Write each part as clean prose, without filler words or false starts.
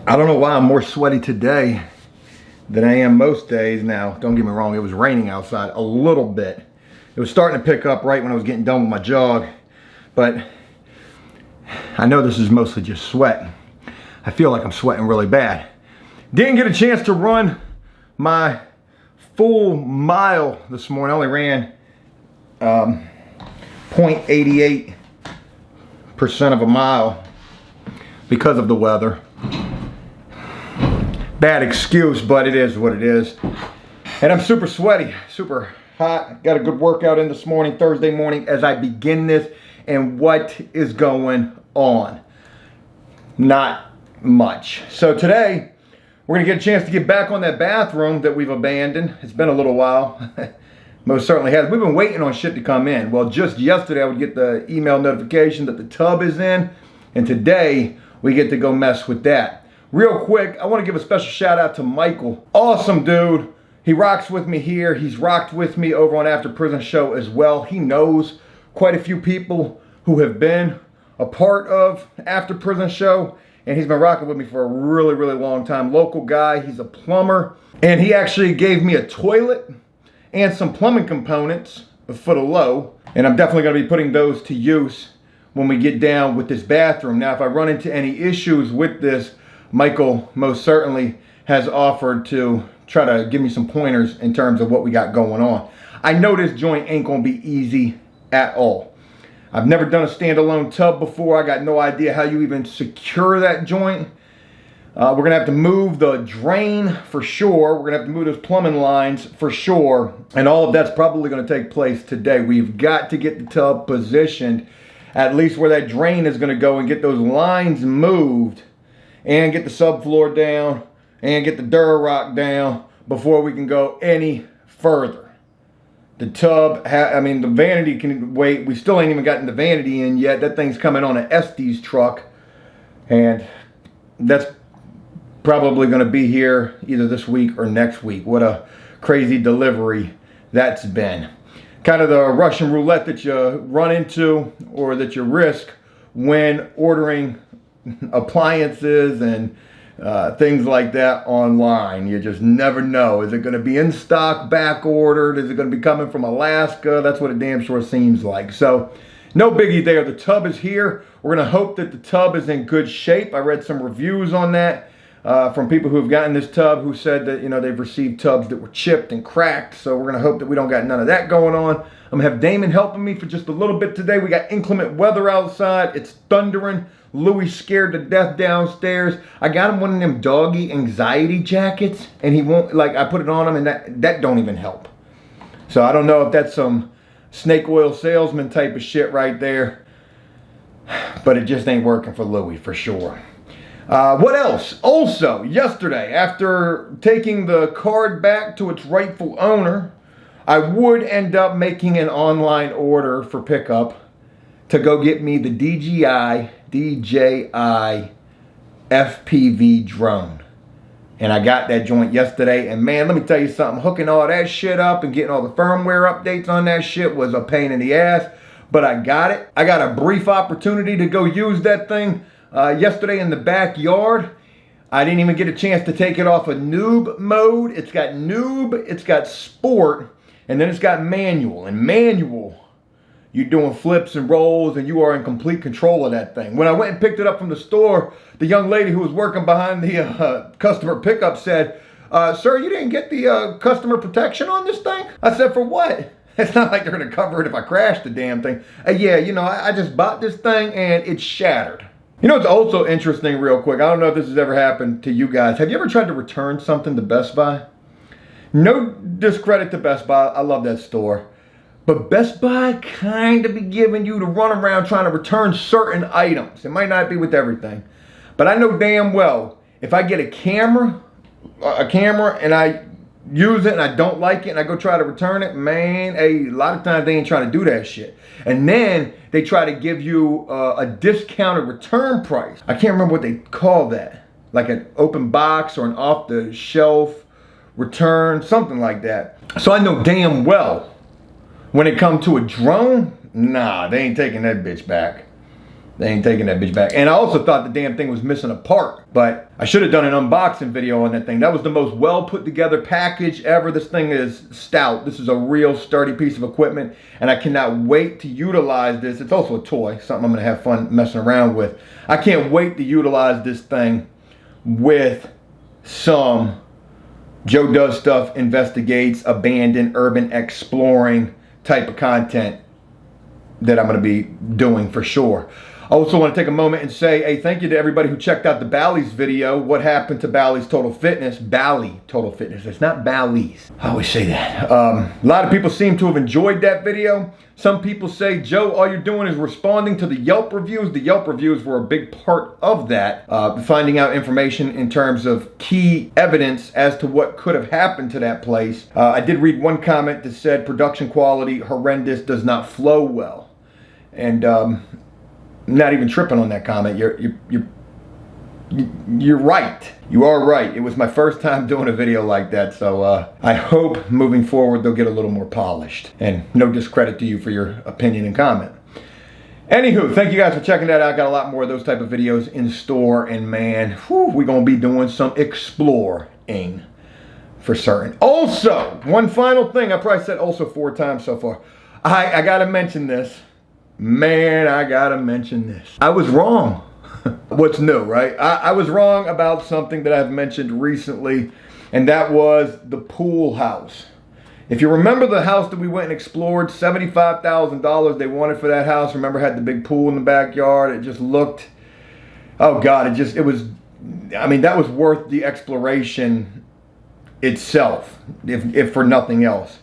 I don't know why I'm more sweaty today than I am most days. Now, don't get me wrong, it was raining outside a little bit. It was starting to pick up right when I was getting done with my jog, but I know this is mostly just sweat. I feel like I'm sweating really bad. Didn't get a chance to run my full mile this morning. I only ran 0.88% of a mile because of the weather. Bad excuse, but it is what it is. And I'm super sweaty, super hot. Got a good workout in this morning, Thursday morning, as I begin this. And what is going on? Not much. So today, we're gonna get a chance to get back on that bathroom that we've abandoned. It's been a little while. Most certainly has. We've been waiting on shit to come in. Well, just yesterday I would get the email notification that the tub is in, and today we get to go mess with that. Real quick, I want to give a special shout out to Michael. Awesome dude. He rocks with me here. He's rocked with me over on After Prison Show as well. He knows quite a few people who have been a part of After Prison Show, and he's been rocking with me for a really, really long time. Local guy, he's a plumber, and he actually gave me a toilet and some plumbing components for the low, and I'm definitely going to be putting those to use when we get down with this bathroom. Now, if I run into any issues with this, Michael most certainly has offered to try to give me some pointers in terms of what we got going on. I know this joint ain't gonna be easy at all. I've never done a standalone tub before. I got no idea how you even secure that joint. We're gonna have to move the drain for sure. We're gonna have to move those plumbing lines for sure. And all of that's probably gonna take place today. We've got to get the tub positioned at least where that drain is gonna go and get those lines moved and get the subfloor down and get the Rerouting down before we can go any further. The tub, the vanity can wait. We still ain't even gotten the vanity in yet. That thing's coming on an Estes truck, and that's probably gonna be here either this week or next week. What a crazy delivery that's been. Kind of the Russian roulette that you run into or that you risk when ordering appliances and things like that online. You just never know. Is it going to be in stock, back ordered? Is it going to be coming from Alaska? That's what it damn sure seems like. So no biggie there. The tub is here. We're going to hope that the tub is in good shape. I read some reviews on that from people who have gotten this tub who said that, you know, they've received tubs that were chipped and cracked. So we're going to hope that we don't got none of that going on. I'm going to have Damon helping me for just a little bit today. We got inclement weather outside. It's thundering. Louis scared to death downstairs. I got him one of them doggy anxiety jackets, and he won't, like, I put it on him, and that don't even help. So I don't know if that's some snake oil salesman type of shit right there, but it just ain't working for Louis for sure. What else? Also, yesterday, after taking the card back to its rightful owner, I would end up making an online order for pickup to go get me the DJI FPV drone. And I got that joint yesterday, and man, let me tell you something, hooking all that shit up and getting all the firmware updates on that shit was a pain in the ass, but I got it. I got a brief opportunity to go use that thing yesterday in the backyard. I didn't even get a chance to take it off of noob mode. It's got noob, it's got sport, and then it's got manual. And manual, you're doing flips and rolls, and you are in complete control of that thing. When I went and picked it up from the store, the young lady who was working behind the customer pickup said, sir, you didn't get the customer protection on this thing? I said, for what? It's not like they're gonna cover it if I crash the damn thing. Yeah, you know, I just bought this thing and it's shattered. You know, it's also interesting real quick. I don't know if this has ever happened to you guys. Have you ever tried to return something to Best Buy? No discredit to Best Buy. I love that store. But Best Buy kind of be giving you the runaround trying to return certain items. It might not be with everything. But I know damn well, if I get a camera and I use it and I don't like it and I go try to return it, man, a lot of times they ain't trying to do that shit. And then they try to give you a discounted return price. I can't remember what they call that. Like an open box or an off-the-shelf return, something like that. So I know damn well when it comes to a drone, nah, they ain't taking that bitch back. They ain't taking that bitch back. And I also thought the damn thing was missing a part, but I should have done an unboxing video on that thing. That was the most well put together package ever. This thing is stout. This is a real sturdy piece of equipment, and I cannot wait to utilize this. It's also a toy, something I'm gonna have fun messing around with. I can't wait to utilize this thing with some Joe Does Stuff, Investigates, Abandoned, Urban Exploring type of content that I'm going to be doing for sure. I also want to take a moment and say a thank you to everybody who checked out the Bally's video. What happened to Bally's Total Fitness? Bally Total Fitness. It's not Bally's. I always say that. A lot of people seem to have enjoyed that video. Some people say, Joe, all you're doing is responding to the Yelp reviews. The Yelp reviews were a big part of that. Finding out information in terms of key evidence as to what could have happened to that place. I did read one comment that said production quality horrendous, does not flow well. And not even tripping on that comment. You're right. You are right. It was my first time doing a video like that, so I hope moving forward they'll get a little more polished. And no discredit to you for your opinion and comment. Anywho, thank you guys for checking that out. Got a lot more of those type of videos in store, and man, we're gonna be doing some exploring for certain. Also, one final thing. I probably said also 4 times so far. I gotta mention this. Man, I gotta mention this. I was wrong. What's new, right? I was wrong about something that I've mentioned recently, and that was the pool house. If you remember the house that we went and explored, $75,000 they wanted for that house. Remember, had the big pool in the backyard. It just looked, oh God, it was, I mean, that was worth the exploration itself, if for nothing else.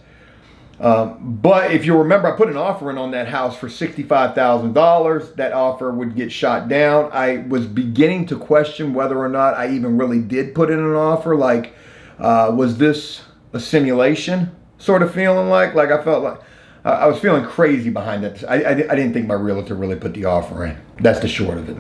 But if you remember, I put an offer in on that house for $65,000. That offer would get shot down. I was beginning to question whether or not I even really did put in an offer. Like, was this a simulation sort of feeling like? Like I felt like I was feeling crazy behind that. I didn't think my realtor really put the offer in. That's the short of it.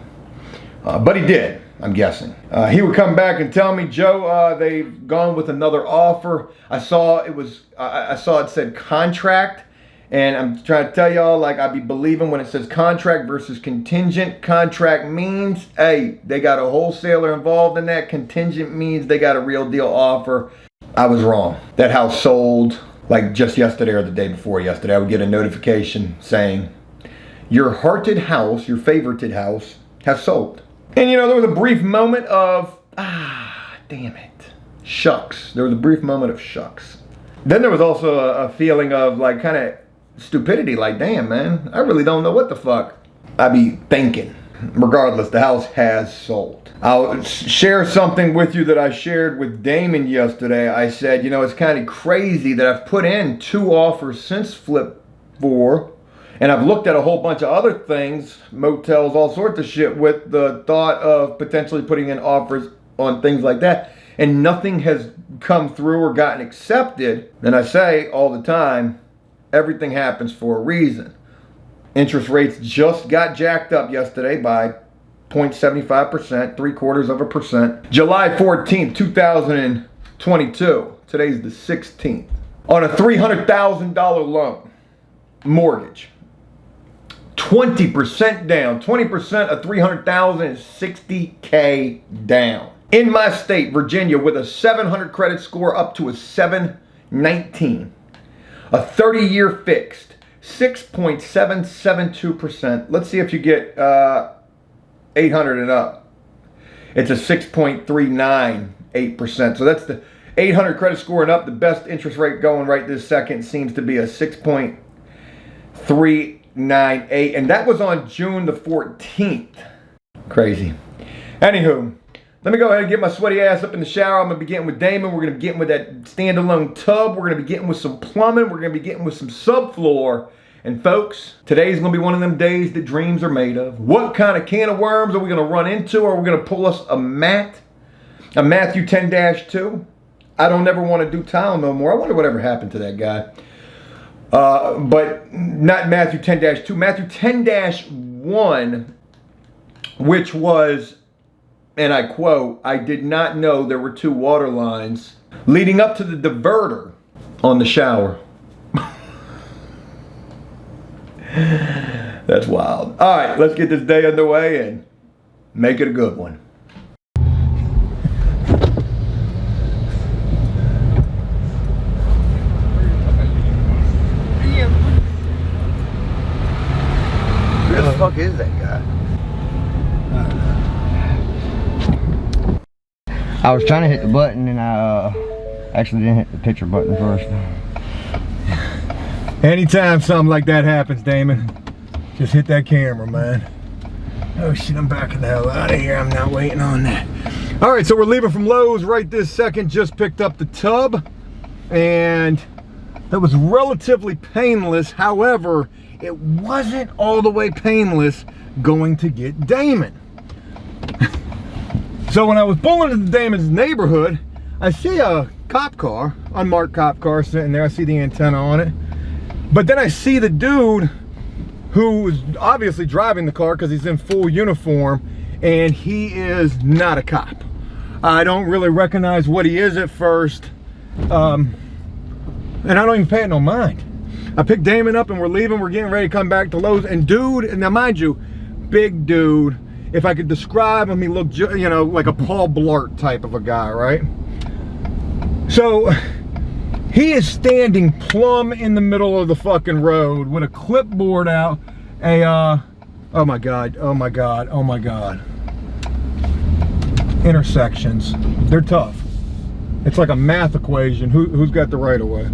But he did, I'm guessing. He would come back and tell me, Joe, they've gone with another offer. I saw it said contract, and I'm trying to tell y'all, like, I be believing when it says contract versus contingent. Contract means, hey, they got a wholesaler involved in that. Contingent means they got a real deal offer. I was wrong. That house sold like just yesterday or the day before yesterday. I would get a notification saying, your hearted house, your favorited house, has sold. And you know, there was a brief moment of, damn it, shucks. There was a brief moment of shucks. Then there was also a feeling of like kind of stupidity, like, damn man, I really don't know what the fuck I be thinking. Regardless, the house has sold. I'll share something with you that I shared with Damon yesterday. I said, you know, it's kind of crazy that I've put in 2 offers since Flip 4. And I've looked at a whole bunch of other things, motels, all sorts of shit, with the thought of potentially putting in offers on things like that. And nothing has come through or gotten accepted. And I say all the time, everything happens for a reason. Interest rates just got jacked up yesterday by 0.75%, 0.75%. July 14th, 2022. Today's the 16th. On a $300,000 loan, mortgage. 20% down. 20% of $300,000 is $60K down. In my state, Virginia, with a 700 credit score up to a 719. A 30-year fixed, 6.772%. Let's see if you get 800 and up. It's a 6.398%. So that's the 800 credit score and up. The best interest rate going right this second seems to be a 6.398. And that was on June the 14th. Crazy. Anywho, let me go ahead and get my sweaty ass up in the shower. I'm going to be getting with Damon. We're going to be getting with that standalone tub. We're going to be getting with some plumbing. We're going to be getting with some subfloor. And folks, today's going to be one of them days that dreams are made of. What kind of can of worms are we going to run into? Are we going to pull us a Matthew 10-2? I don't ever want to do tile no more. I wonder whatever happened to that guy. But not Matthew 10-2. Matthew 10-1, which was, and I quote, I did not know there were 2 water lines leading up to the diverter on the shower. That's wild. All right, let's get this day underway and make it a good one. Who the fuck is that guy? I was trying to hit the button and I actually didn't hit the picture button first. Anytime something like that happens, Damon, just hit that camera, man. Oh shit, I'm backing the hell out of here. I'm not waiting on that. All right, so we're leaving from Lowe's right this second. Just picked up the tub, and that was relatively painless. However, it wasn't all the way painless going to get Damon. So when I was pulling into Damon's neighborhood, I see a cop car, unmarked cop car sitting there. I see the antenna on it. But then I see the dude who was obviously driving the car because he's in full uniform, and he is not a cop. I don't really recognize what he is at first, and I don't even pay it no mind. I picked Damon up and we're leaving. We're getting ready to come back to Lowe's, and dude, and now mind you, big dude. If I could describe him, he looked, you know, like a Paul Blart type of a guy, right? So he is standing plumb in the middle of the fucking road with a clipboard out, oh my God, oh my God, oh my God. Intersections, they're tough. It's like a math equation. Who's got the right of way?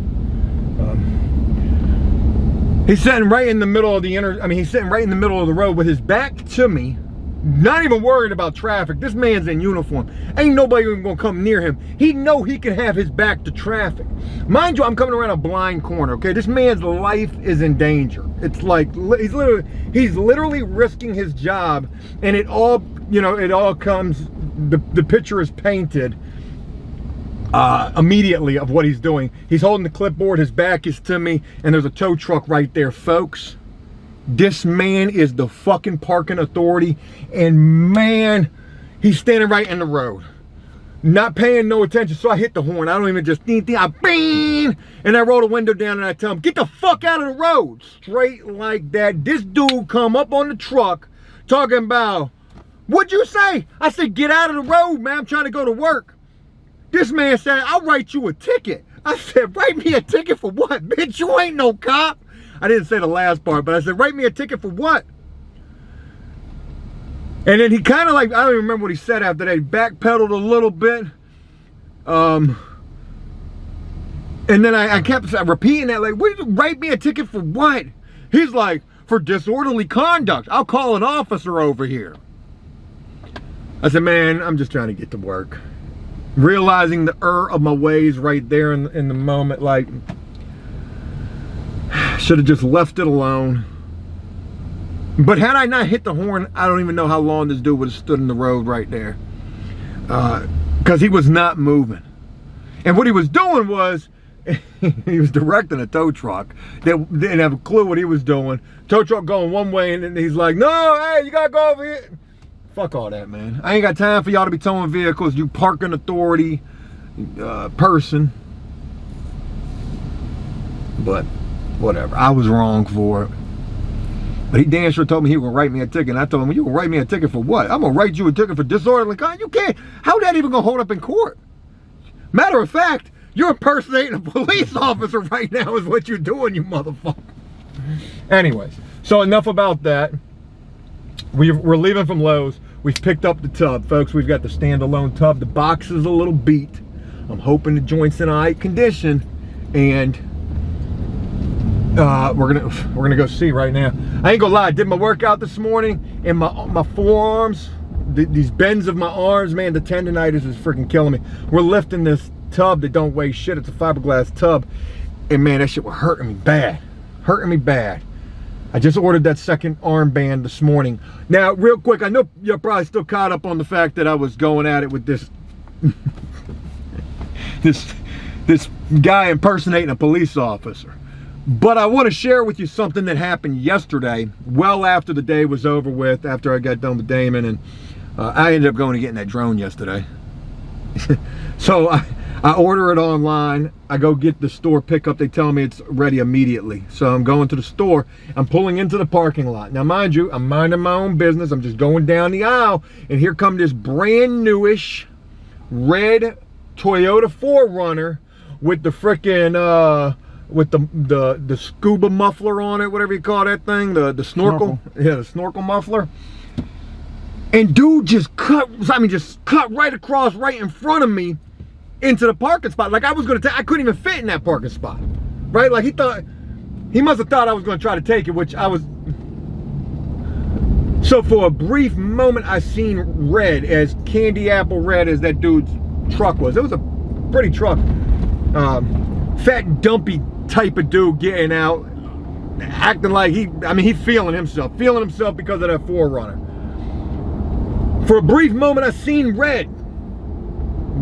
He's sitting right in the middle of the he's sitting right in the middle of the road with his back to me, not even worried about traffic. This man's in uniform. Ain't nobody even gonna come near him. He know he can have his back to traffic. Mind you, I'm coming around a blind corner, okay? This man's life is in danger. It's like, he's literally risking his job, and it all, you know, it all comes, the picture is painted immediately of what he's doing. He's holding the clipboard, his back is to me, and there's a tow truck right there, folks. This man is the fucking parking authority, and man, he's standing right in the road, not paying no attention. So I hit the horn. I don't even just think, I bang, and I roll the window down and I tell him, get the fuck out of the road. Straight like that. This dude come up on the truck talking about, what'd you say? I said, get out of the road, man. I'm trying to go to work. This man said, I'll write you a ticket. I said, write me a ticket for what? Bitch, you ain't no cop. I didn't say the last part, but I said, write me a ticket for what? And then he kind of like, I don't even remember what he said after that. He backpedaled a little bit. And then I kept repeating that, like, write me a ticket for what? He's like, for disorderly conduct. I'll call an officer over here. I said, man, I'm just trying to get to work. Realizing the error of my ways right there in the moment, like, should have just left it alone. But had I not hit the horn, I don't even know how long this dude would have stood in the road right there. Because he was not moving. And what he was doing was, he was directing a tow truck that didn't have a clue what he was doing. Tow truck going one way, and he's like, no, hey, you gotta go over here. Fuck all that, man. I ain't got time for y'all to be towing vehicles, you parking authority person. But whatever, I was wrong for it. But he damn sure told me he was gonna write me a ticket. And I told him, well, you gonna write me a ticket for what? I'm gonna write you a ticket for disorderly conduct. You can't. How that even gonna hold up in court? Matter of fact, you're impersonating a police officer right now is what you're doing, you motherfucker. Anyways, so enough about that. We're leaving from Lowe's. We've picked up the tub, folks. We've got the standalone tub. The box is a little beat. I'm hoping the joint's in alright condition, and we're gonna go see right now. I ain't gonna lie, I did my workout this morning, and my forearms, these bends of my arms, man, the tendonitis is freaking killing me. We're lifting this tub that don't weigh shit. It's a fiberglass tub, and man, that shit was hurting me bad. I just ordered that second armband this morning. Now, real quick, I know you're probably still caught up on the fact that I was going at it with this this guy impersonating a police officer. But I want to share with you something that happened yesterday, well after the day was over with, after I got done with Damon, and I ended up going and getting that drone yesterday. So I order it online. I go get the store pickup. They tell me it's ready immediately. So I'm going to the store. I'm pulling into the parking lot. Now, mind you, I'm minding my own business. I'm just going down the aisle. And here come this brand newish red Toyota 4Runner with the frickin' with the scuba muffler on it, whatever you call that thing, the snorkel. Yeah, the snorkel muffler. And dude just cut right across, right in front of me into the parking spot. Like I couldn't even fit in that parking spot, right? Like he must have thought I was gonna try to take it, which I was. So for a brief moment, I seen red, as candy apple red as that dude's truck was. It was a pretty truck. Fat, dumpy type of dude getting out, acting like he's feeling himself because of that 4Runner. For a brief moment, I seen red.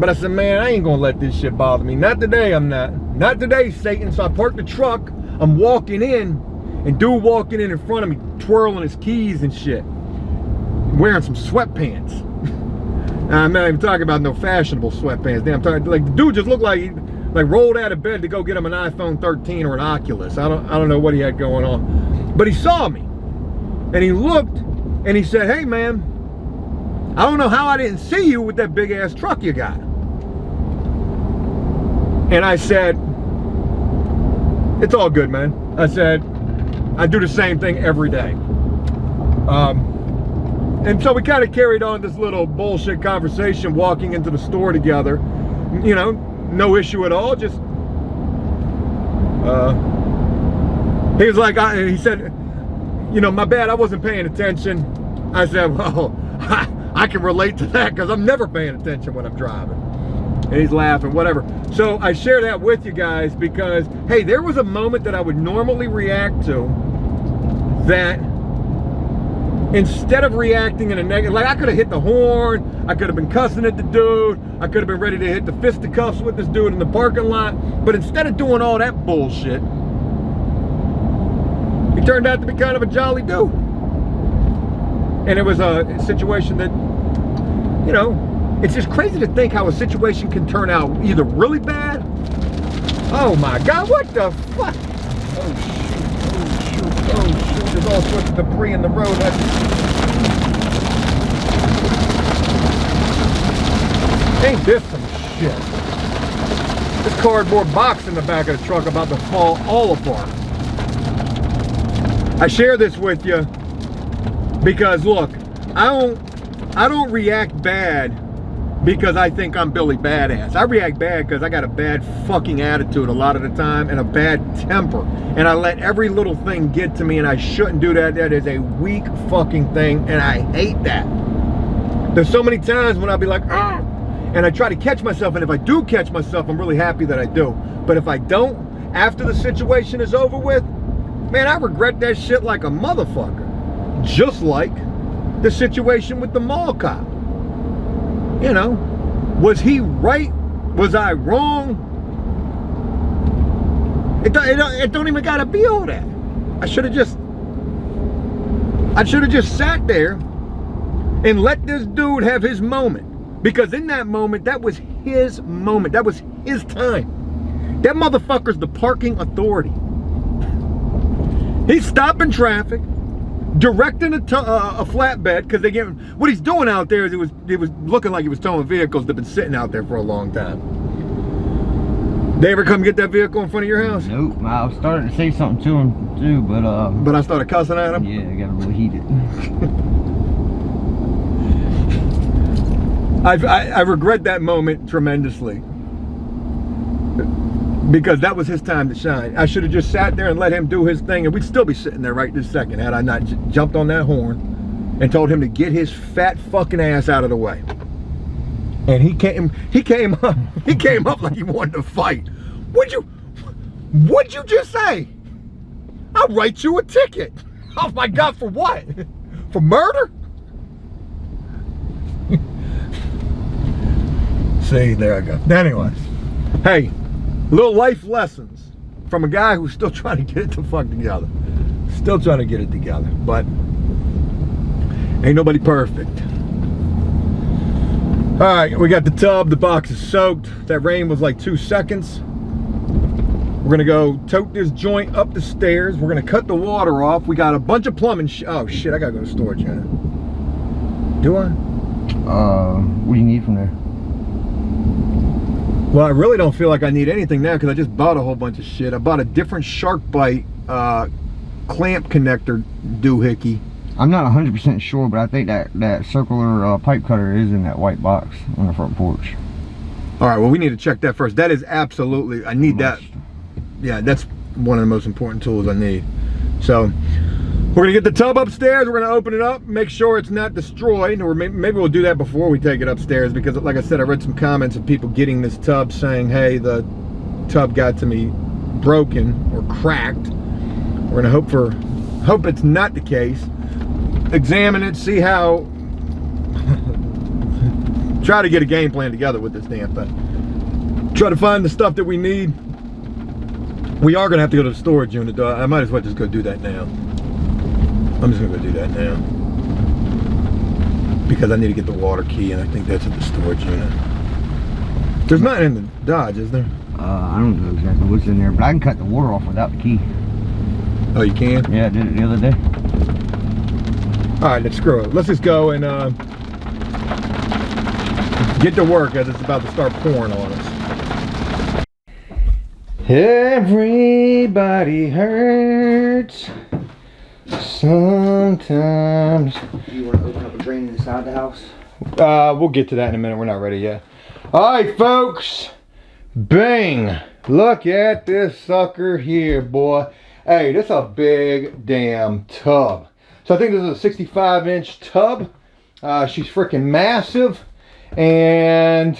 But I said, man, I ain't gonna let this shit bother me. Not today, I'm not. Not today, Satan. So I parked the truck, I'm walking in, and dude walking in front of me, twirling his keys and shit. Wearing some sweatpants. I'm not even talking about no fashionable sweatpants. Damn, I'm talking, like, the dude just looked like he rolled out of bed to go get him an iPhone 13 or an Oculus. I don't know what he had going on. But he saw me. And he looked, and he said, hey, man, I don't know how I didn't see you with that big ass truck you got. And I said, it's all good, man. I said, I do the same thing every day. And so we kind of carried on this little bullshit conversation walking into the store together. You know, no issue at all. Just, he was like, he said, you know, my bad, I wasn't paying attention. I said, well, I can relate to that because I'm never paying attention when I'm driving. And he's laughing, whatever. So I share that with you guys because, hey, there was a moment that I would normally react to that instead of reacting in a negative, like I could have hit the horn, I could have been cussing at the dude, I could have been ready to hit the fisticuffs with this dude in the parking lot, but instead of doing all that bullshit, he turned out to be kind of a jolly dude. And it was a situation that, you know, it's just crazy to think how a situation can turn out either really bad. Oh my God, what the fuck? Oh shoot, oh shoot, there's all sorts of debris in the road. Ain't this some shit? This cardboard box in the back of the truck about to fall all apart. I share this with you because look, I don't react bad because I think I'm Billy Badass. I react bad because I got a bad fucking attitude a lot of the time and a bad temper. And I let every little thing get to me and I shouldn't do that. That is a weak fucking thing and I hate that. There's so many times when I'll be like, ah, and I try to catch myself, and if I do catch myself, I'm really happy that I do. But if I don't, after the situation is over with, man, I regret that shit like a motherfucker. Just like the situation with the mall cop. You know, was he right? Was I wrong? It don't even gotta be all that. I should have just sat there and let this dude have his moment. Because in that moment, that was his moment. That was his time. That motherfucker's the parking authority. He's stopping traffic, directing a flatbed, because they get what he's doing out there is it was looking like he was towing vehicles that have been sitting out there for a long time. They ever come get that vehicle in front of your house? Nope. I was starting to say something to him too, but I started cussing at him? Yeah, I got really heated. I regret that moment tremendously. Because that was his time to shine. I should have just sat there and let him do his thing, and we'd still be sitting there right this second had I not jumped on that horn and told him to get his fat fucking ass out of the way. And he came up like he wanted to fight. What'd you just say? I'll write you a ticket. Oh my God, for what? For murder? See, there I go. Anyways, hey, little life lessons from a guy who's still trying to get it the fuck together. Still trying to get it together, but ain't nobody perfect. All right, we got the tub. The box is soaked. That rain was like 2 seconds. We're gonna go tote this joint up the stairs. We're gonna cut the water off. We got a bunch of plumbing. Oh shit! I gotta go to storage unit. Do I? What do you need from there? Well, I really don't feel like I need anything now because I just bought a whole bunch of shit. I bought a different shark bite clamp connector doohickey. I'm not 100% sure, but I think that circular pipe cutter is in that white box on the front porch. All right, well, we need to check that first. That is absolutely, I need that. Yeah, that's one of the most important tools I need. So we're gonna get the tub upstairs. We're gonna open it up, make sure it's not destroyed, or maybe we'll do that before we take it upstairs, because like I said, I read some comments of people getting this tub saying, hey, the tub got to me broken or cracked. We're gonna hope it's not the case. Examine it, see how, try to get a game plan together with this damn thing. Try to find the stuff that we need. We are gonna have to go to the storage unit though. I might as well just go do that now. I'm just gonna go do that now. Because I need to get the water key, and I think that's at the storage unit. There's nothing in the Dodge, is there? I don't know exactly what's in there, but I can cut the water off without the key. Oh, you can? Yeah, I did it the other day. All right, let's screw it. Let's just go and get to work as it's about to start pouring on us. Everybody hurts sometimes. You want to open up a drain inside the house? We'll get to that in a minute. We're not ready yet. All right, folks. Bang. Look at this sucker here, boy. Hey, this is a big damn tub. So I think this is a 65-inch tub. She's freaking massive. And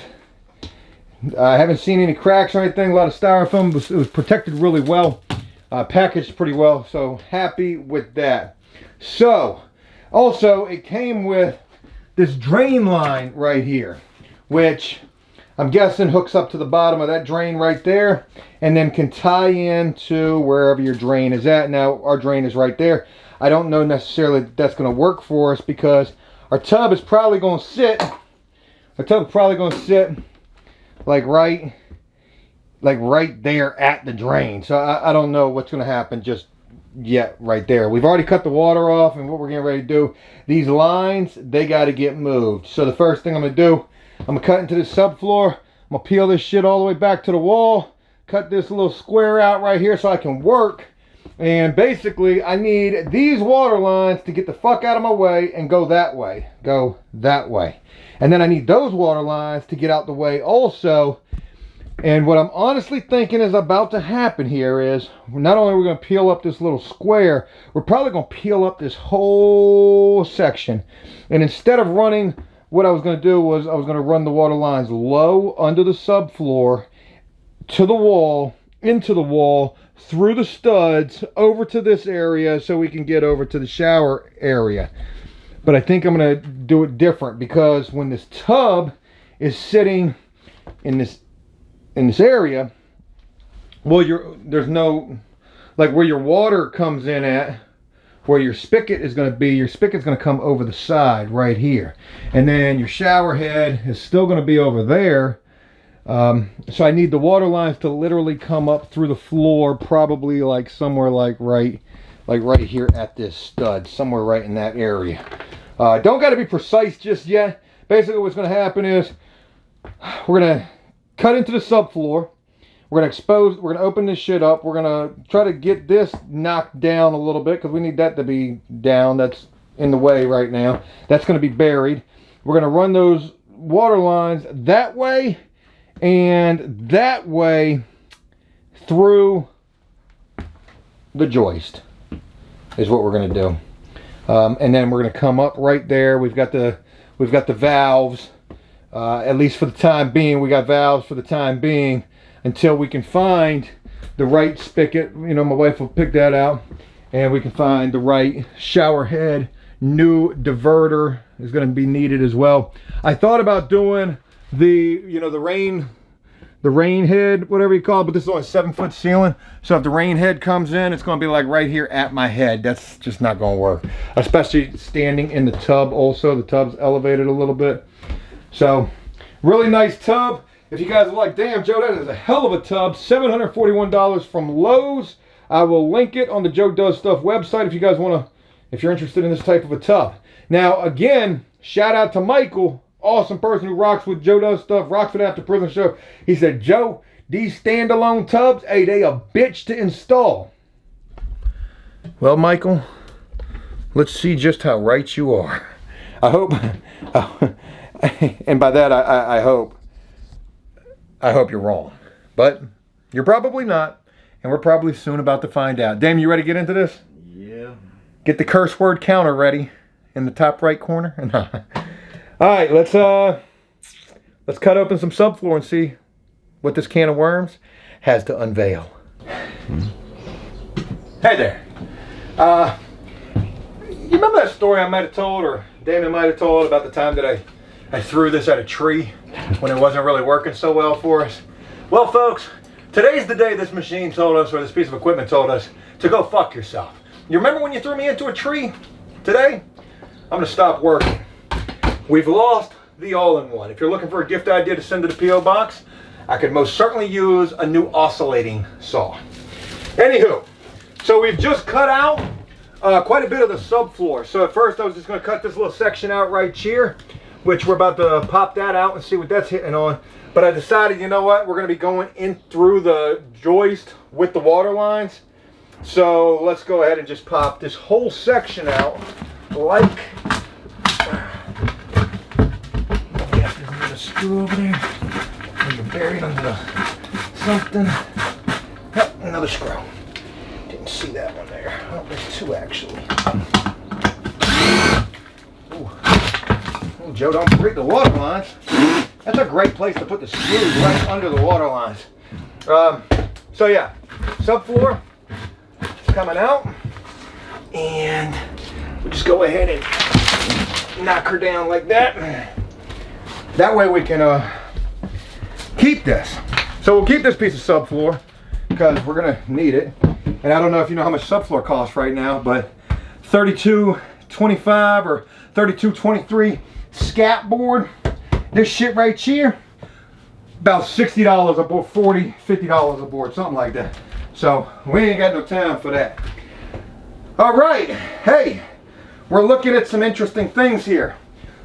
I haven't seen any cracks or anything. A lot of styrofoam. It was protected really well. Packaged pretty well. So happy with that. So, also it came with this drain line right here, which I'm guessing hooks up to the bottom of that drain right there, and then can tie into wherever your drain is at. Now, our drain is right there. I don't know necessarily that that's going to work for us, because our tub is probably going to sit, like right there at the drain. So I don't know what's going to happen just yet right there. We've already cut the water off, and what we're getting ready to do, these lines, they got to get moved. So the first thing I'm going to do, I'm going to cut into this subfloor. I'm going to peel this shit all the way back to the wall. Cut this little square out right here so I can work. And basically, I need these water lines to get the fuck out of my way and go that way. Go that way. And then I need those water lines to get out the way also. And what I'm honestly thinking is about to happen here is, not only are we going to peel up this little square, we're probably going to peel up this whole section. And instead of running, what I was going to do was I was going to run the water lines low under the subfloor to the wall, into the wall, through the studs, over to this area so we can get over to the shower area. But I think I'm going to do it different, because when this tub is sitting in this area, well, there's no, like where your water comes in at, where your spigot is going to be, your spigot's going to come over the side right here. And then your shower head is still going to be over there. So I need the water lines to literally come up through the floor, probably like somewhere like right here at this stud, somewhere right in that area. Don't got to be precise just yet. Basically what's going to happen is we're going to cut into the subfloor. We're going to open this shit up. We're going to try to get this knocked down a little bit, because we need that to be down. That's in the way right now. That's going to be buried. We're going to run those water lines that way and that way through the joist is what we're going to do. And then we're going to come up right there. We've got the valves. At least for the time being, we got valves for the time being, until we can find the right spigot. You know, my wife will pick that out, and we can find the right shower head. New diverter is going to be needed as well. I thought about doing the rain head, whatever you call it, but this is only a 7-foot ceiling. So if the rain head comes in, it's going to be like right here at my head. That's just not going to work, especially standing in the tub. Also, the tub's elevated a little bit. So Really nice tub. If you guys are like, damn, Joe, that is a hell of a tub. $741 from Lowe's. I will link it on the Joe Does Stuff website if you guys want to, if you're interested in this type of a tub. Now, again, shout out to Michael, awesome person who rocks with Joe Does Stuff, rocks with After Prison Show. He said, Joe, these standalone tubs, hey, they a bitch to install. Well, Michael, let's see just how right you are. I hope, and by that I hope you're wrong. But you're probably not, and we're probably soon about to find out. Dame, you ready to get into this? Yeah. Get the curse word counter ready in the top right corner. All right, let's cut open some subfloor and see what this can of worms has to unveil. Hey there. You remember that story I might have told, or Damon might have told, about the time that I threw this at a tree when it wasn't really working so well for us? Well, folks, today's the day this machine told us, or this piece of equipment told us, to go fuck yourself. You remember when you threw me into a tree? Today, I'm gonna stop working. We've lost the all-in-one. If you're looking for a gift idea to send to the P.O. box, I could most certainly use a new oscillating saw. Anywho, so we've just cut out quite a bit of the subfloor. So at first I was just gonna cut this little section out right here, which we're about to pop that out and see what that's hitting on. But I decided, you know what, we're gonna be going in through the joist with the water lines. So let's go ahead and just pop this whole section out like, yeah, there's another screw over there. Maybe buried under the something. Oh, another screw. Didn't see that one there. Oh, there's two actually. Ooh. Oh, Joe, don't break the water lines. That's a great place to put the screws, right under the water lines. So yeah, subfloor is coming out, and we'll just go ahead and knock her down like that. That way we can keep this. So we'll keep this piece of subfloor because we're gonna need it. And I don't know if you know how much subfloor costs right now, but $32.25 or $32.23 scat board. This shit right here, about $60 a board, $40, $50 a board, something like that. So we ain't got no time for that. All right, hey, we're looking at some interesting things here.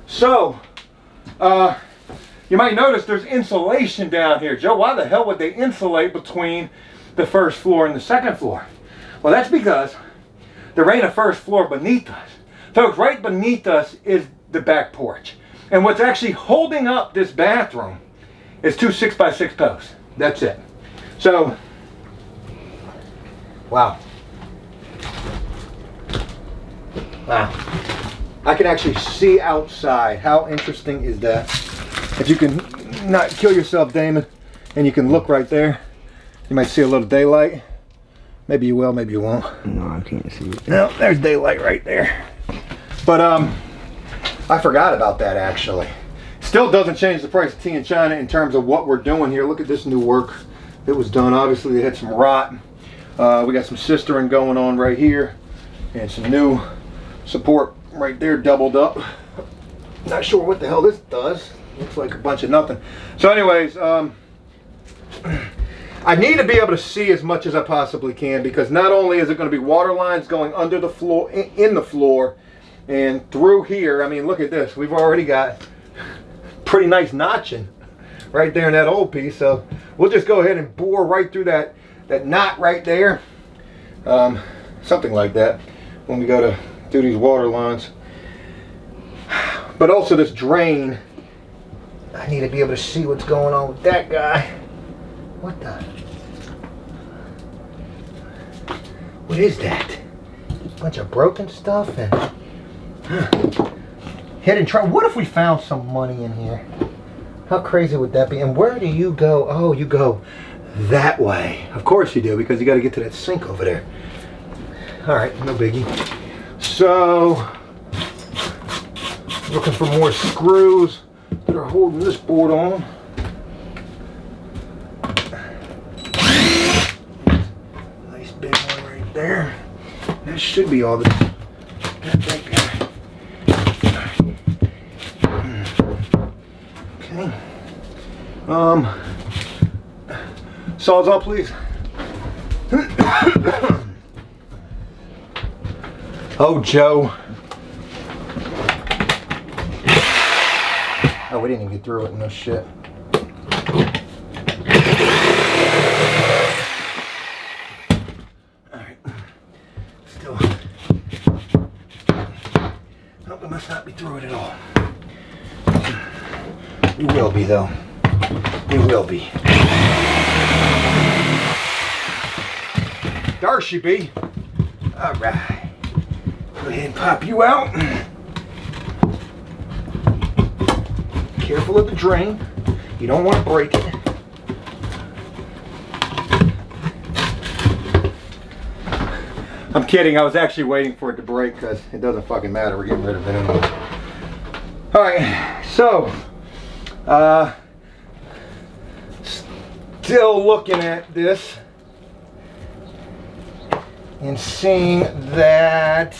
So, you might notice there's insulation down here. Joe, why the hell would they insulate between the first floor and the second floor? Well, that's because there ain't a first floor beneath us. Folks, right beneath us is the back porch. And what's actually holding up this bathroom is two 6x6 posts. That's it. So, wow. Wow. I can actually see outside. How interesting is that? If you can not kill yourself, Damon, and you can look right there, you might see a little daylight. Maybe you will, maybe you won't. No, I can't see it. No, there's daylight right there. But I forgot about that actually. Still doesn't change the price of tea in China in terms of what we're doing here. Look at this new work that was done. Obviously they had some rot. We got some sistering going on right here and some new support right there doubled up. Not sure what the hell this does. Looks like a bunch of nothing. So anyways, I need to be able to see as much as I possibly can, because not only is it going to be water lines going under the floor, in the floor, and through here. I mean, look at this. We've already got pretty nice notching right there in that old piece. So we'll just go ahead and bore right through that knot right there. Something like that when we go to do these water lines. But also this drain, I need to be able to see what's going on with that guy. What the? What is that? Bunch of broken stuff and head and try. What if we found some money in here? How crazy would that be? And where do you go? Oh, you go that way. Of course you do, because you got to get to that sink over there. All right, no biggie. So, looking for more screws that are holding this board on. Nice big one right there. That should be all the. Okay. Sawzall, please. Oh, Joe. Oh, we didn't even get through it. No shit. Alright. Still. Oh, we must not be through it at all. You will be, though. You will be. There she be. Alright. Go ahead and pop you out. Careful of the drain. You don't want to break it. I'm kidding. I was actually waiting for it to break because it doesn't fucking matter. We're getting rid of it anyway. Alright, so still looking at this and seeing that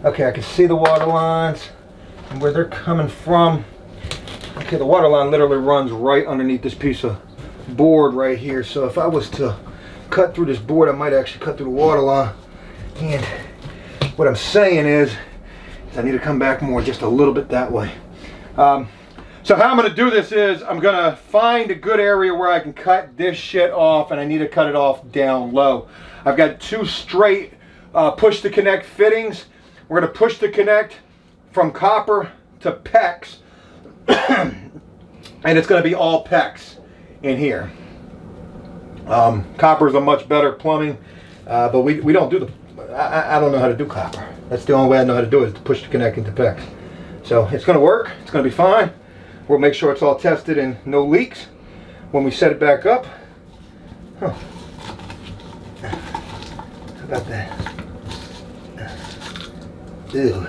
okay, I can see the water lines and where they're coming from. Okay, the water line literally runs right underneath this piece of board right here. So if I was to cut through this board, I might actually cut through the water line. And what I'm saying is I need to come back more just a little bit that way. So how I'm going to do this is I'm going to find a good area where I can cut this shit off, and I need to cut it off down low. I've got two straight push to connect fittings. We're going to push to connect from copper to PEX, and it's going to be all PEX in here. Copper is a much better plumbing, but we don't do the, I don't know how to do copper. That's the only way I know how to do it, is to push to connect into PEX. So it's going to work, it's going to be fine. We'll make sure it's all tested and no leaks when we set it back up. Huh. How about that? Ew.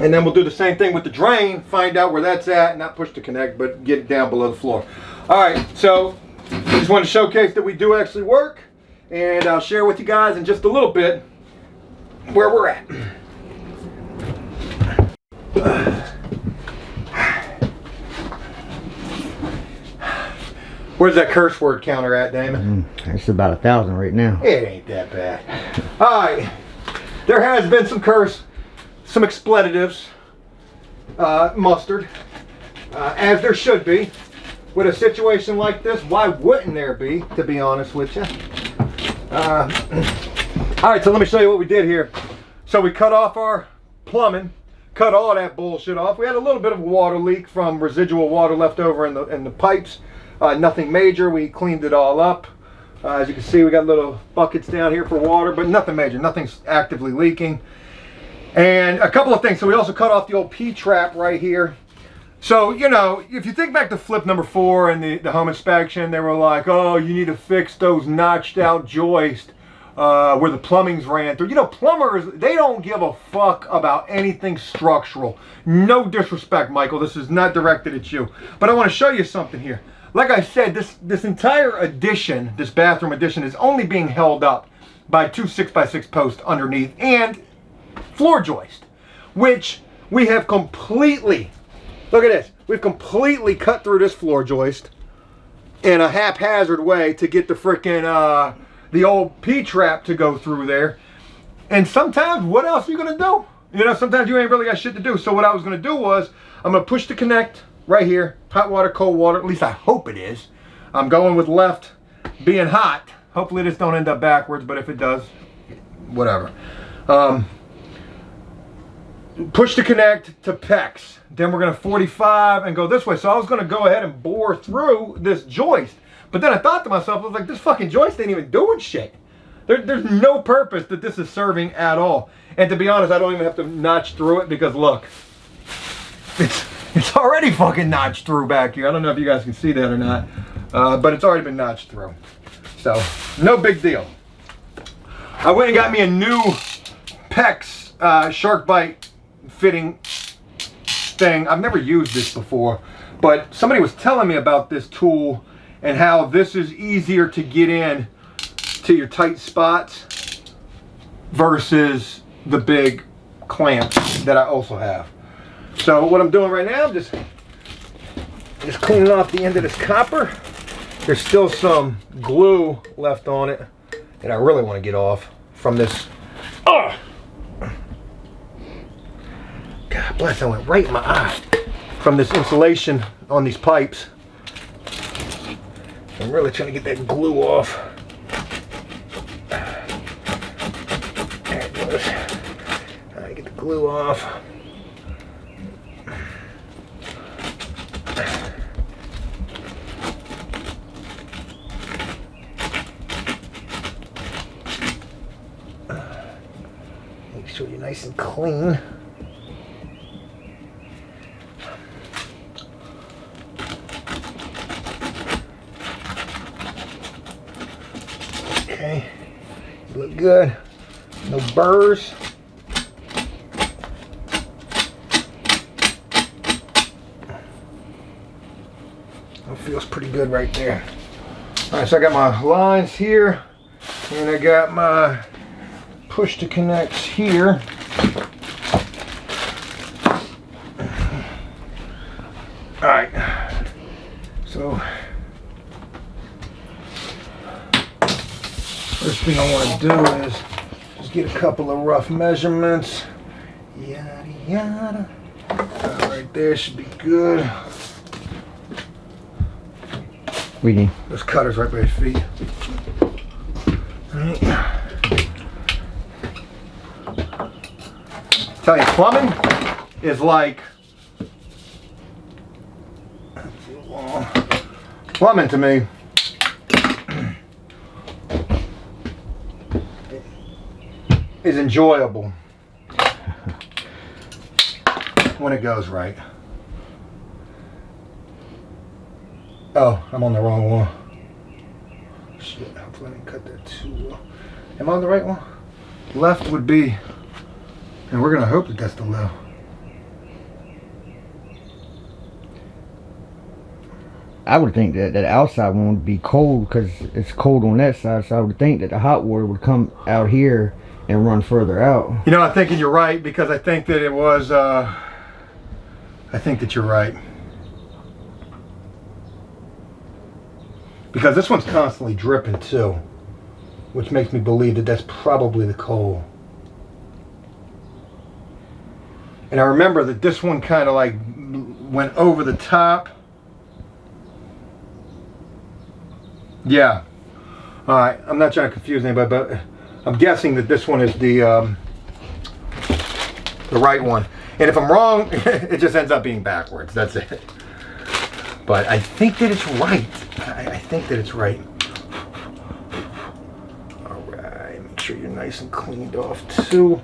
And then we'll do the same thing with the drain, find out where that's at, not push to connect, but get it down below the floor. Alright, so I just wanted to showcase that we do actually work, and I'll share with you guys in just a little bit where we're at. Where's that curse word counter at, Damon? It's about 1,000 right now. It ain't that bad. Alright, there has been some curse, some expletives, mustered, as there should be. With a situation like this, why wouldn't there be, to be honest with you? Alright, so let me show you what we did here. So we cut off our plumbing, cut all that bullshit off. We had a little bit of a water leak from residual water left over in the pipes. Nothing major. We cleaned it all up. As you can see, we got little buckets down here for water, but nothing major. Nothing's actively leaking. And a couple of things. So we also cut off the old P-trap right here. So, you know, if you think back to flip number 4 and the home inspection, they were like, oh, you need to fix those notched out joists where the plumbing's ran through. You know, plumbers, they don't give a fuck about anything structural. No disrespect, Michael. This is not directed at you. But I want to show you something here. Like I said, this entire addition, this bathroom addition, is only being held up by 2 6x6 posts underneath and floor joist, which we have completely, look at this, we've completely cut through this floor joist in a haphazard way to get the frickin' the old P-trap to go through there. And sometimes, what else are you gonna do? You know, sometimes you ain't really got shit to do. So what I was gonna do was, I'm gonna push to connect right here, hot water, cold water, at least I hope it is. I'm going with left being hot. Hopefully this don't end up backwards, but if it does, whatever. Push to connect to PEX. Then we're gonna 45 and go this way. So I was gonna go ahead and bore through this joist. But then I thought to myself, I was like, this fucking joist ain't even doing shit. There's no purpose that this is serving at all. And to be honest, I don't even have to notch through it because look, it's already fucking notched through back here. I don't know if you guys can see that or not, but it's already been notched through. So, no big deal. I went and got me a new PEX shark bite fitting thing. I've never used this before, but somebody was telling me about this tool and how this is easier to get in to your tight spots. versus the big clamps that I also have. So what I'm doing right now, I'm just cleaning off the end of this copper. There's still some glue left on it that I really want to get off from this. Oh! God bless, I went right in my eye. From this insulation on these pipes. I'm really trying to get that glue off. There it goes. I get the glue off. Make sure you're nice and clean. Okay, you look good. No burrs. That feels pretty good right there. All right, so I got my lines here, and I got my push to connects here. All right, so first thing I want to do is just get a couple of rough measurements. Yada yada. Right there should be good. Weedy. Those cutters right by your feet. All right. Tell you, plumbing is like plumbing to me. Is enjoyable when it goes right. Oh, I'm on the wrong one. Shit, hopefully I didn't cut that too. Am I on the right one? Left would be, and we're gonna hope that that's the left. I would think that that outside one would be cold because it's cold on that side, so I would think that the hot water would come out here and run further out. You know, I'm thinking you're right, because I think that it was, I think that you're right. Because this one's constantly dripping too, which makes me believe that that's probably the coal. And I remember that this one kind of like went over the top. Yeah. All right, I'm not trying to confuse anybody, but I'm guessing that this one is the right one. And if I'm wrong, it just ends up being backwards. That's it. But I think that it's right. I think that it's right. All right, make sure you're nice and cleaned off too.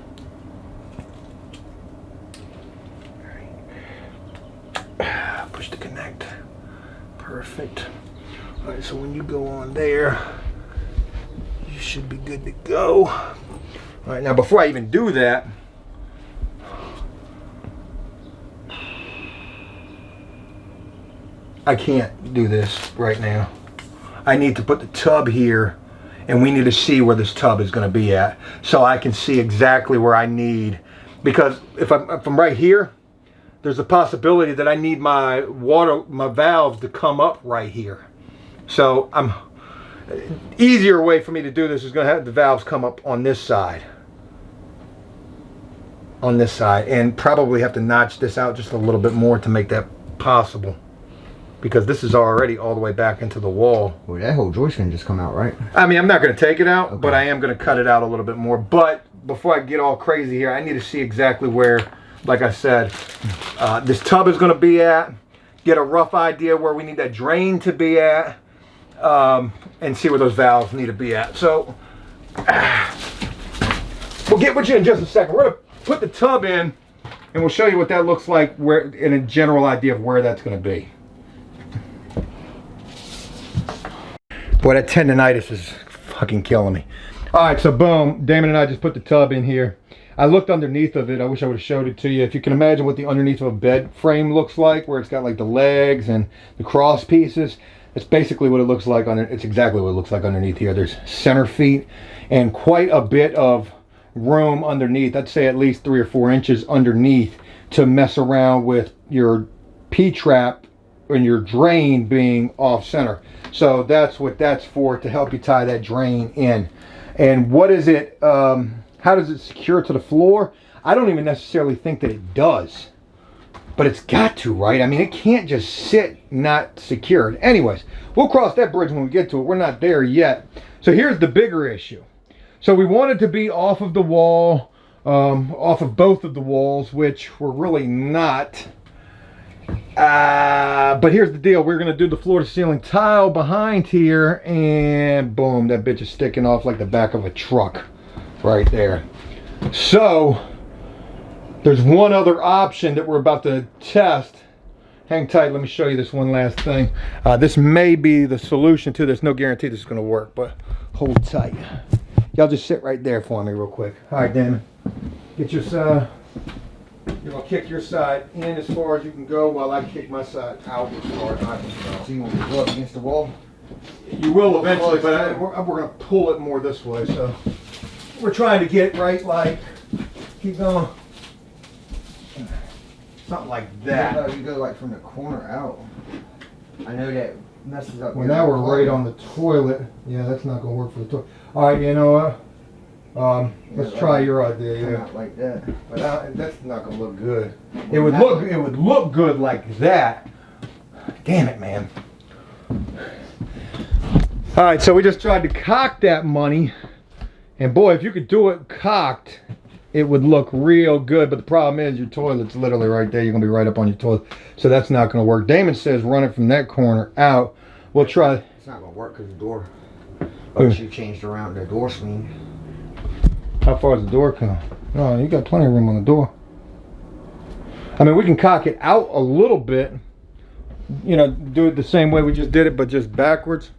All right. Push to connect. Perfect. All right, so when you go on there, you should be good to go. All right, now before I even do that, I can't do this right now. I need to put the tub here, and we need to see where this tub is going to be at, so I can see exactly where I need. Because if I'm right here, there's a possibility that I need my valves to come up right here. So easier way for me to do this is going to have the valves come up on this side. On this side, and probably have to notch this out just a little bit more to make that possible. Because this is already all the way back into the wall. Well, that whole joist can just come out, right? I mean, I'm not going to take it out, okay, but I am going to cut it out a little bit more. But before I get all crazy here, I need to see exactly where, like I said, this tub is going to be at. Get a rough idea where we need that drain to be at. And see where those valves need to be at. So, we'll get with you in just a second. We're going to put the tub in, and we'll show you what that looks like, where, in a general idea of where that's going to be. Boy, that tendonitis is fucking killing me. All right, so boom, Damon and I just put the tub in here. I looked underneath of it. I wish I would have showed it to you. If you can imagine what the underneath of a bed frame looks like, where it's got like the legs and the cross pieces, it's basically what it looks like. It's exactly what it looks like underneath here. There's center feet and quite a bit of room underneath. I'd say at least 3 or 4 inches underneath to mess around with your P-trap and your drain being off center. So that's what that's for, to help you tie that drain in. And what is it, how does it secure to the floor? I don't even necessarily think that it does, but it's got to, right? I mean, it can't just sit not secured. Anyways, we'll cross that bridge when we get to it. We're not there yet. So here's the bigger issue. So we wanted to be off of the wall, off of both of the walls, which we're really not. But here's the deal. We're going to do the floor to ceiling tile behind here, and boom, that bitch is sticking off like the back of a truck right there. So there's one other option that we're about to test. Hang tight, let me show you this one last thing. This may be the solution to this. No guarantee this is going to work, but hold tight. Y'all just sit right there for me real quick. All right, Damon. Get your side. You're going to kick your side in as far as you can go while I kick my side out as far as I can go. So you want to go up against the wall? You will eventually, but we're going to pull it more this way. So we're trying to get right, like, keep going. Something like that. You go like from the corner out. I know that messes up. Well, now we're right on the toilet. Yeah, that's not going to work for the toilet. All right, you know what? Let's try your idea. Yeah, like that. But that's not going to look good. It would look good like that. Damn it, man. All right, so we just tried to cock that money, and boy, if you could do it cocked, it would look real good. But the problem is your toilet's literally right there. You're gonna be right up on your toilet, so that's not gonna work. Damon says run it from that corner out. We'll try. It's not gonna work because the door. Oh, she changed around the door swing. How far does the door come? Oh, you got plenty of room on the door. I mean, we can cock it out a little bit. You know, do it the same way we just did it, but just backwards.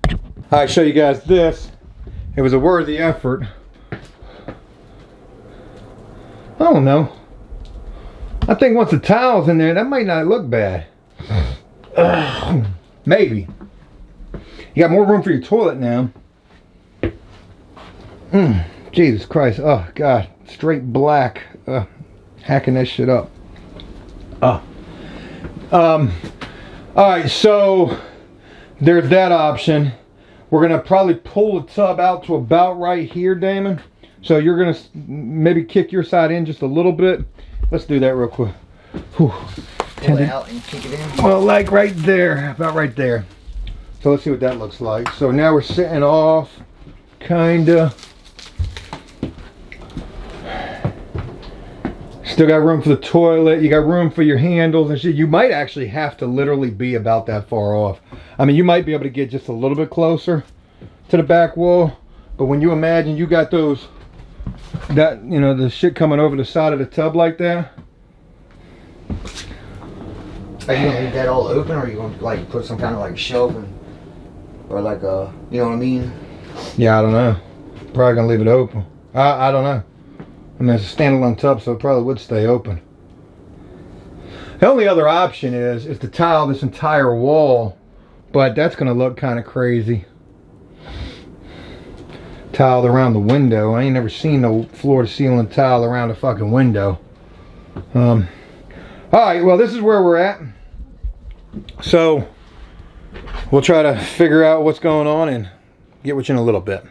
I'll show you guys this. It was a worthy effort. I don't know. I think once the tile's in there, that might not look bad. Maybe. You got more room for your toilet now. Jesus Christ. Oh, God. Straight black. Hacking that shit up. Alright, so there's that option. We're going to probably pull the tub out to about right here, Damon. So you're going to maybe kick your side in just a little bit. Let's do that real quick. Pull it out and kick it in. Well, like right there. About right there. So let's see what that looks like. So now we're sitting off. Kinda. Still got room for the toilet. You got room for your handles and shit. You might actually have to literally be about that far off. I mean, you might be able to get just a little bit closer to the back wall. But when you imagine you got those, that, you know, the shit coming over the side of the tub like that. Are you gonna leave that all open, or are you gonna like put some kind of like shelf or like a, you know what I mean? Yeah, I don't know. Probably gonna leave it open. I don't know. I mean, it's a standalone tub, so it probably would stay open. The only other option is to tile this entire wall, but that's gonna look kind of crazy. Tiled around the window. I ain't never seen no floor to ceiling tile around a fucking window. All right, well, this is where we're at. So we'll try to figure out what's going on and get with you in a little bit.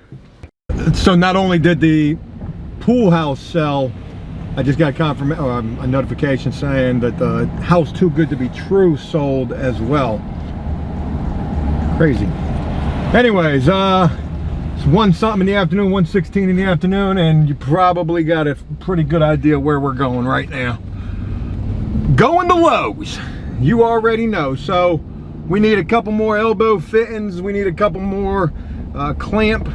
So not only did the pool house sell, I just got a notification saying that the house Too Good to Be True sold as well. Crazy. Anyways, it's 1 something in the afternoon, 1:16 in the afternoon, and you probably got a pretty good idea where we're going right now. Going to Lowe's. You already know. So we need a couple more elbow fittings. We need a couple more clamp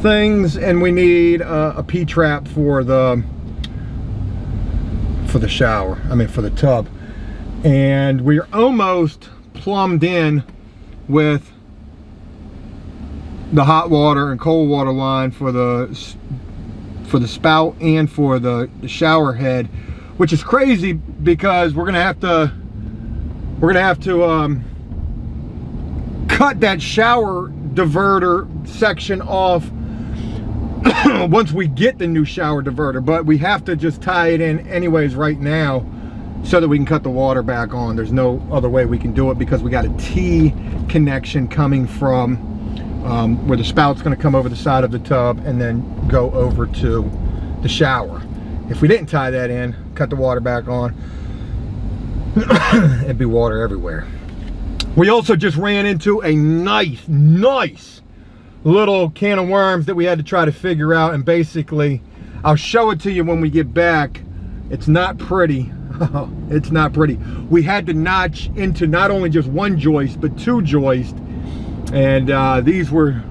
things, and we need a P-trap for the shower. I mean, for the tub. And we're almost plumbed in with the hot water and cold water line for the spout and for the shower head, which is crazy because we're gonna have to cut that shower diverter section off once we get the new shower diverter, but we have to just tie it in anyways right now so that we can cut the water back on. There's no other way we can do it because we got a T connection coming from where the spout's going to come over the side of the tub and then go over to the shower. If we didn't tie that in, cut the water back on, it'd be water everywhere. We also just ran into a nice little can of worms that we had to try to figure out, and basically I'll show it to you when we get back. It's not pretty. It's not pretty. We had to notch into not only just one joist but two joists, and these were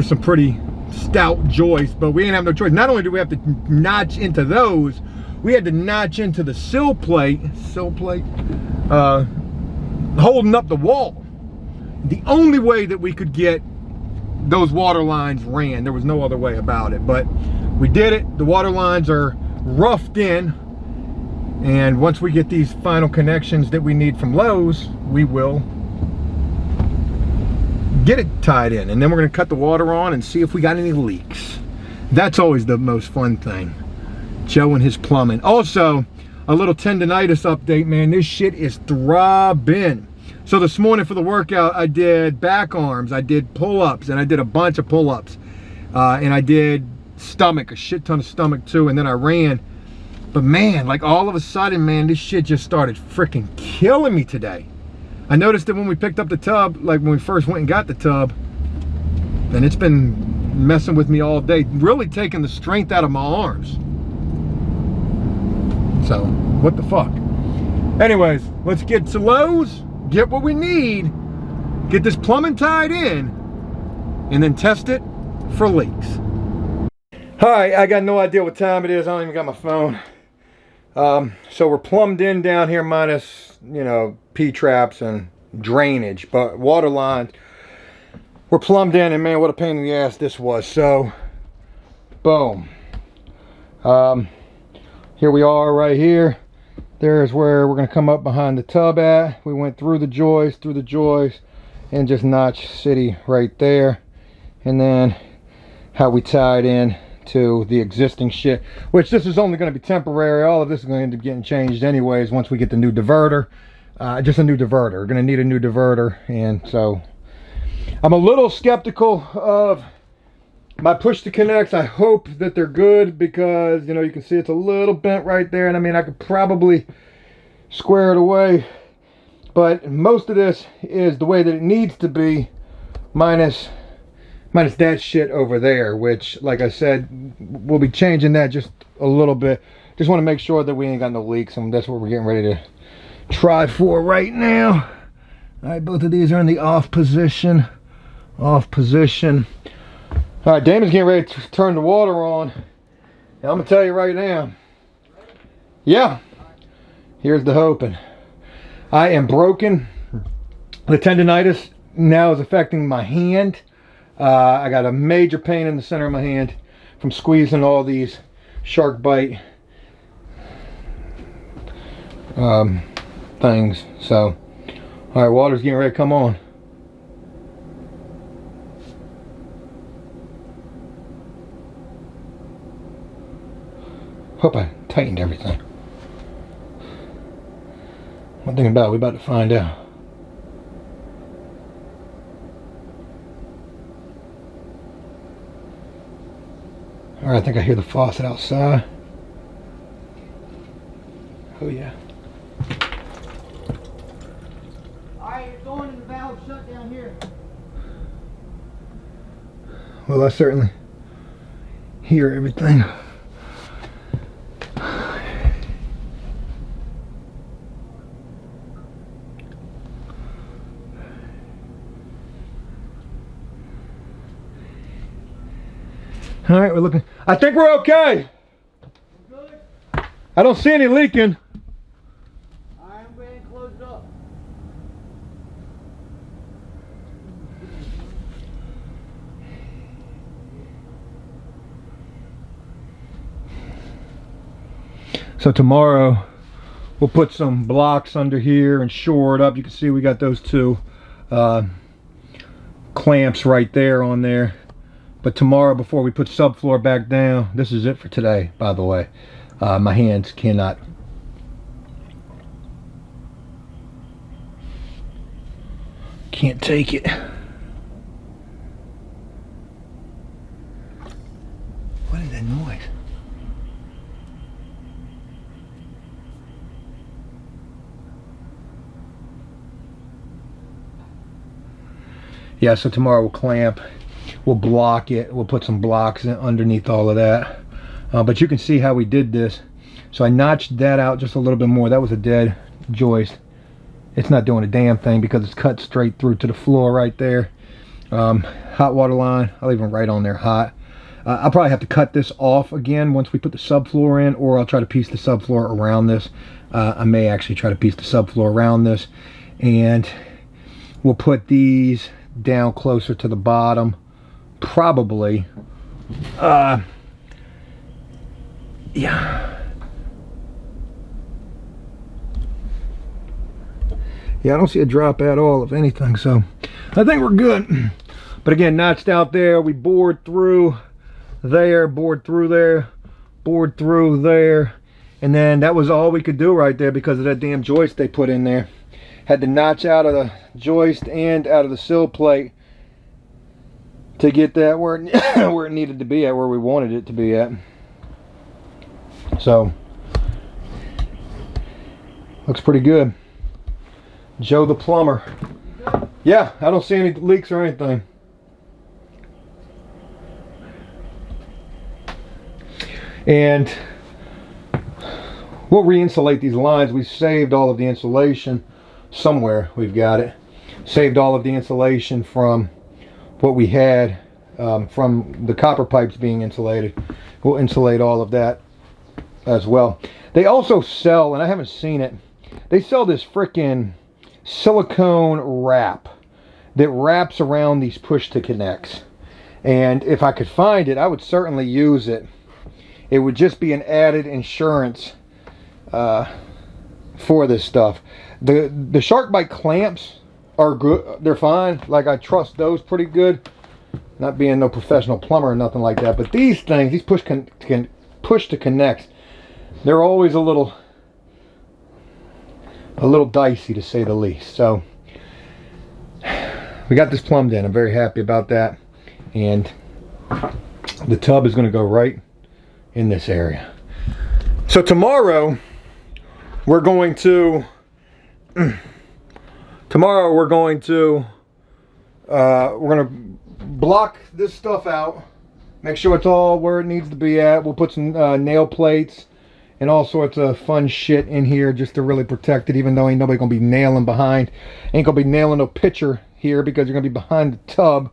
some pretty stout joists, but we didn't have no choice. Not only do we have to notch into those, we had to notch into the sill plate holding up the wall. The only way that we could get those water lines ran, there was no other way about it, but we did it. The water lines are roughed in, and once we get these final connections that we need from Lowe's, we will get it tied in, and then we're going to cut the water on and see if we got any leaks. That's always the most fun thing, Joe and his plumbing. Also, a little tendonitis update, man. This shit is throbbing. So this morning for the workout, I did back arms, I did pull-ups, and I did a bunch of pull-ups, and I did stomach, a shit ton of stomach too, and then I ran. But man, like all of a sudden, man, this shit just started freaking killing me today. I noticed that when we picked up the tub, like when we first went and got the tub, and it's been messing with me all day, really taking the strength out of my arms. So, what the fuck? Anyways, let's get to Lowe's, get what we need, get this plumbing tied in, and then test it for leaks. All right, I got no idea what time it is. I don't even got my phone. So we're plumbed in down here minus, you know, P-traps and drainage, but water lines, we're plumbed in, and man, what a pain in the ass this was. So, boom. Here we are right here. There's where we're gonna come up behind the tub at. We went through the joist, and just notch city right there. And then how we tied in to the existing shit, which this is only going to be temporary. All of this is going to end up getting changed anyways once we get the new diverter. Just a new diverter. We're going to need a new diverter, and so I'm a little skeptical of my push to connects. I hope that they're good, because you know, you can see it's a little bent right there, and I mean, I could probably square it away, but most of this is the way that it needs to be, minus that shit over there, which, like I said, we'll be changing that just a little bit. Just want to make sure that we ain't got no leaks, and that's what we're getting ready to try for right now. All right, both of these are in the off position. All right, Damon's getting ready to turn the water on. And I'm gonna tell you right now, yeah, here's the hoping. I am broken. The tendonitis now is affecting my hand. I got a major pain in the center of my hand from squeezing all these shark bite things. So, all right, water's getting ready to come on. Hope I tightened everything. One thing about it, we're about to find out. All right, I think I hear the faucet outside. Oh yeah. All right, you're going to the valve shut down here. Well, I certainly hear everything. All right, we're looking. I think we're okay. Good. I don't see any leaking. All right, I'm going to close it up. So tomorrow we'll put some blocks under here and shore it up. You can see we got those two clamps right there on there. But tomorrow, before we put subfloor back down, this is it for today, by the way. My hands cannot. Can't take it. What is that noise? Yeah, so tomorrow we'll clamp, we'll block it, we'll put some blocks in underneath all of that. But you can see how we did this. So I notched that out just a little bit more. That was a dead joist. It's not doing a damn thing because it's cut straight through to the floor right there. Hot water line, I'll leave them right on there hot. I'll probably have to cut this off again once we put the subfloor in, or I'll try to piece the subfloor around this. I may actually try to piece the subfloor around this, and we'll put these down closer to the bottom, probably. Yeah, I don't see a drop at all, if anything, so I think we're good. But again, notched out there, we bored through there, bored through there, bored through there, and then that was all we could do right there because of that damn joist they put in there. Had to notch out of the joist and out of the sill plate to get that where it, where it needed to be at, where we wanted it to be at. So, looks pretty good. Joe the plumber. Yeah, I don't see any leaks or anything. And we'll re-insulate these lines. We saved all of the insulation somewhere. We've got it. Saved all of the insulation from what we had from the copper pipes being insulated. We'll insulate all of that as well. They also sell, and I haven't seen it, they sell this frickin' silicone wrap that wraps around these push-to-connects. And if I could find it, I would certainly use it. It would just be an added insurance for this stuff. The shark bite clamps are good. They're fine. Like, I trust those pretty good. Not being no professional plumber or nothing like that. But these things, these push-to-connects, they're always a little dicey, to say the least. So we got this plumbed in. I'm very happy about that. And the tub is going to go right in this area. So tomorrow we're going to block this stuff out, make sure it's all where it needs to be at. We'll put some nail plates and all sorts of fun shit in here just to really protect it, even though ain't nobody gonna be nailing behind. Ain't gonna be nailing no picture here because you're gonna be behind the tub.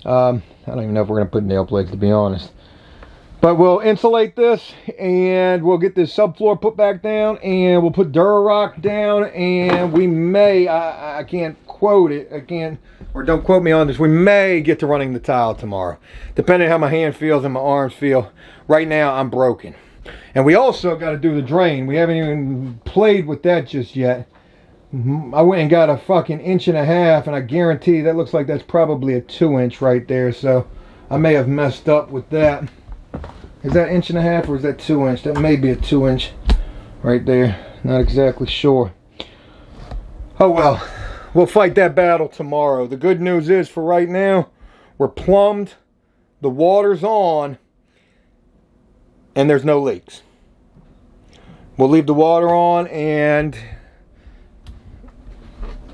I don't even know if we're gonna put nail plates, to be honest. But we'll insulate this, and we'll get this subfloor put back down, and we'll put Durarock down, and we may, I can't quote it, or don't quote me on this, we may get to running the tile tomorrow, depending on how my hand feels and my arms feel. Right now, I'm broken. And we also got to do the drain. We haven't even played with that just yet. I went and got a fucking 1.5 inches, and I guarantee that looks like that's probably a 2-inch right there, so I may have messed up with that. Is that 1.5 inches or is that 2-inch? That may be a 2-inch right there. Not exactly sure. Oh well, we'll fight that battle tomorrow. The good news is, for right now, we're plumbed, the water's on, and there's no leaks. We'll leave the water on, and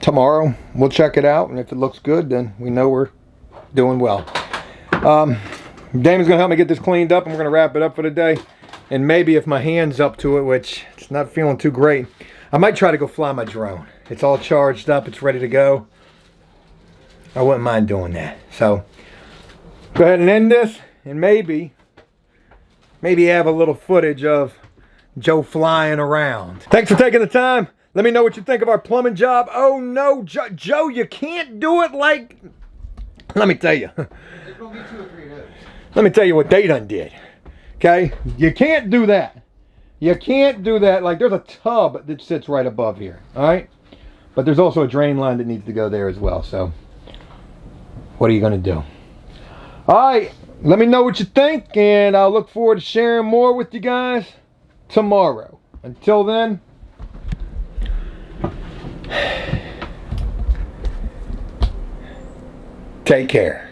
tomorrow we'll check it out, and if it looks good, then we know we're doing well. Damon's gonna help me get this cleaned up, and we're gonna wrap it up for the day. And maybe if my hand's up to it, which it's not feeling too great, I might try to go fly my drone. It's all charged up, it's ready to go. I wouldn't mind doing that. So go ahead and end this, and maybe have a little footage of Joe flying around. Thanks for taking the time. Let me know what you think of our plumbing job. Oh no, Joe, you can't do it like... Let me tell you. There's gonna be 2 or 3 days. Let me tell you what they done did. Okay? You can't do that. You can't do that. Like, there's a tub that sits right above here. Alright? But there's also a drain line that needs to go there as well. So, what are you going to do? All right, let me know what you think, and I'll look forward to sharing more with you guys tomorrow. Until then, take care.